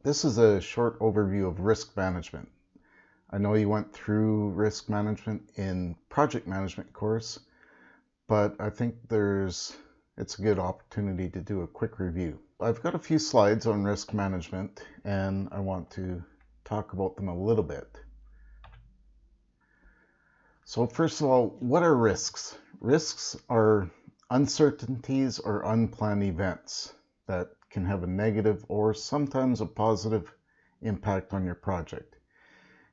This is a short overview of risk management. I know you went through risk management in project management course, but I think it's a good opportunity to do a quick review. I've got a few slides on risk management and I want to talk about them a little bit. So first of all, what are risks? Risks are uncertainties or unplanned events that can have a negative or sometimes a positive impact on your project.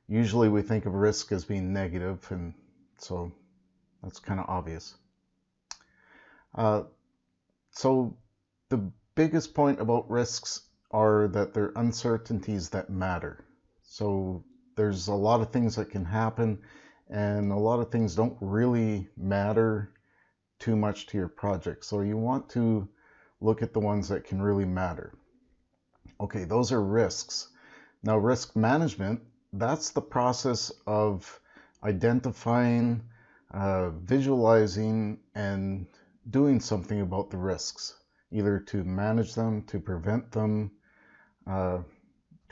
Usually we think of risk as being negative, and so that's kind of obvious. So the biggest point about risks are that they're uncertainties that matter. So there's a lot of things that can happen, and a lot of things don't really matter too much to your project. So you want to look at the ones that can really matter. Okay, those are risks. Now, risk management, that's the process of identifying, visualizing, and doing something about the risks, either to manage them, to prevent them, to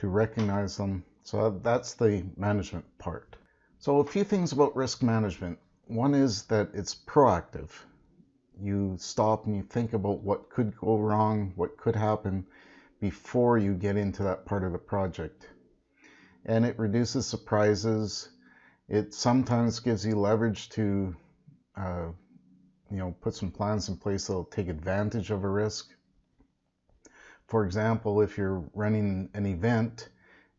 recognize them. So that's the management part. So a few things about risk management. One is that it's proactive. You stop and you think about what could go wrong, what could happen before you get into that part of the project. And it reduces surprises. It sometimes gives you leverage to put some plans in place that'll take advantage of a risk. For example, if you're running an event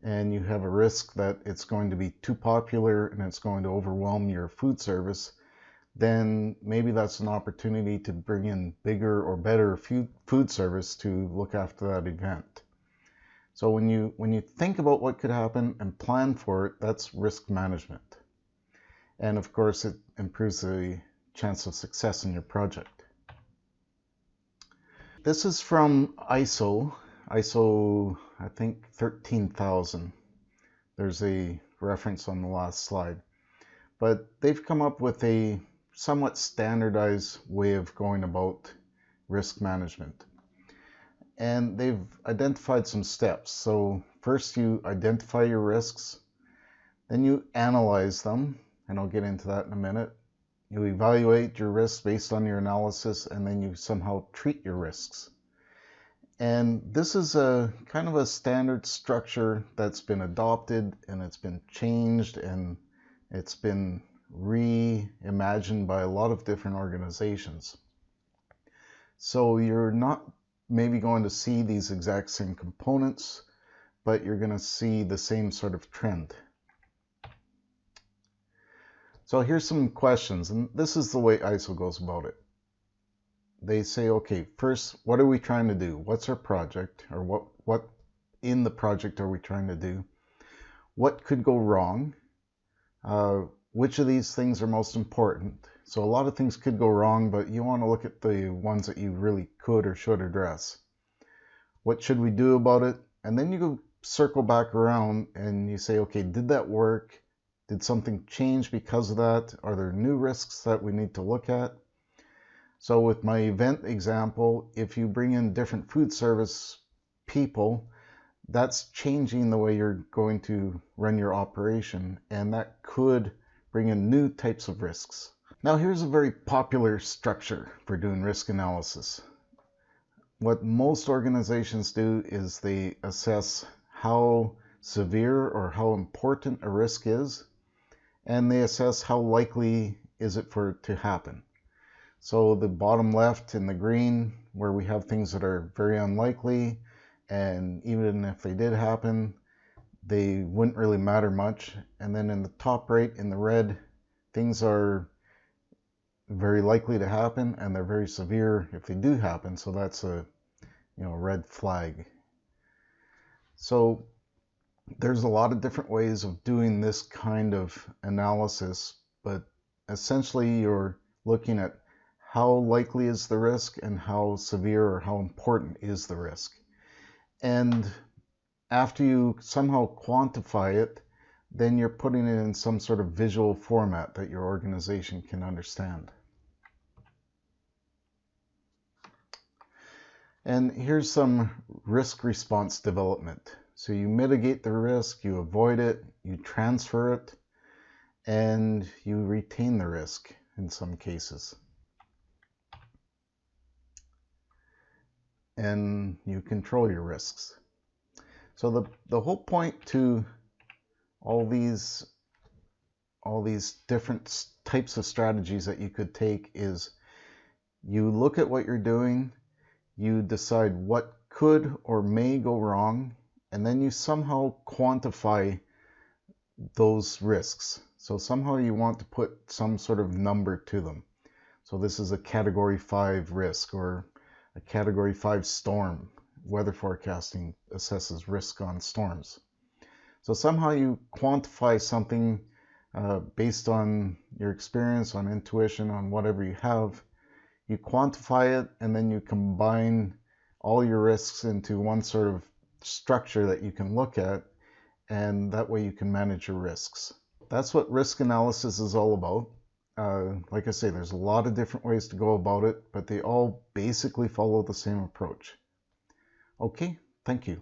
and you have a risk that it's going to be too popular and it's going to overwhelm your food service, then maybe that's an opportunity to bring in bigger or better food service to look after that event. So when you think about what could happen and plan for it, that's risk management. And of course, it improves the chance of success in your project. This is from ISIL, I think 13,000. There's a reference on the last slide. But they've come up with a somewhat standardized way of going about risk management. And they've identified some steps. So first you identify your risks, then you analyze them, and I'll get into that in a minute. You evaluate your risks based on your analysis, and then you somehow treat your risks. And this is a kind of a standard structure that's been adopted, and it's been changed, and it's been reimagined by a lot of different organizations. So you're not maybe going to see these exact same components, but you're going to see the same sort of trend. So here's some questions, and this is the way ISIL goes about it. They say, okay, first, what are we trying to do? What's our project? Or what in the project are we trying to do? What could go wrong? Which of these things are most important? So a lot of things could go wrong, but you want to look at the ones that you really could or should address. What should we do about it? And then you go circle back around and you say, okay, did that work? Did something change because of that? Are there new risks that we need to look at? So with my event example, if you bring in different food service people, that's changing the way you're going to run your operation, and that could bring in new types of risks. Now here's a very popular structure for doing risk analysis. What most organizations do is they assess how severe or how important a risk is, and they assess how likely is it for it to happen. So the bottom left in the green, where we have things that are very unlikely, and even if they did happen, they wouldn't really matter much. And then in the top right in the red, things are very likely to happen and they're very severe if they do happen. So that's a red flag. So there's a lot of different ways of doing this kind of analysis, but essentially you're looking at how likely is the risk and how severe or how important is the risk. And after you somehow quantify it, then you're putting it in some sort of visual format that your organization can understand. And here's some risk response development. So you mitigate the risk, you avoid it, you transfer it, and you retain the risk in some cases. And you control your risks. So the whole point to all these different types of strategies that you could take is you look at what you're doing, you decide what could or may go wrong, and then you somehow quantify those risks. So somehow you want to put some sort of number to them. So this is a category 5 risk or a category 5 storm. Weather forecasting assesses risk on storms. So somehow you quantify something based on your experience, on intuition, on whatever you have. You quantify it and then you combine all your risks into one sort of structure that you can look at, and that way you can manage your risks. That's what risk analysis is all about. Like I say, there's a lot of different ways to go about it, but they all basically follow the same approach. Okay, thank you.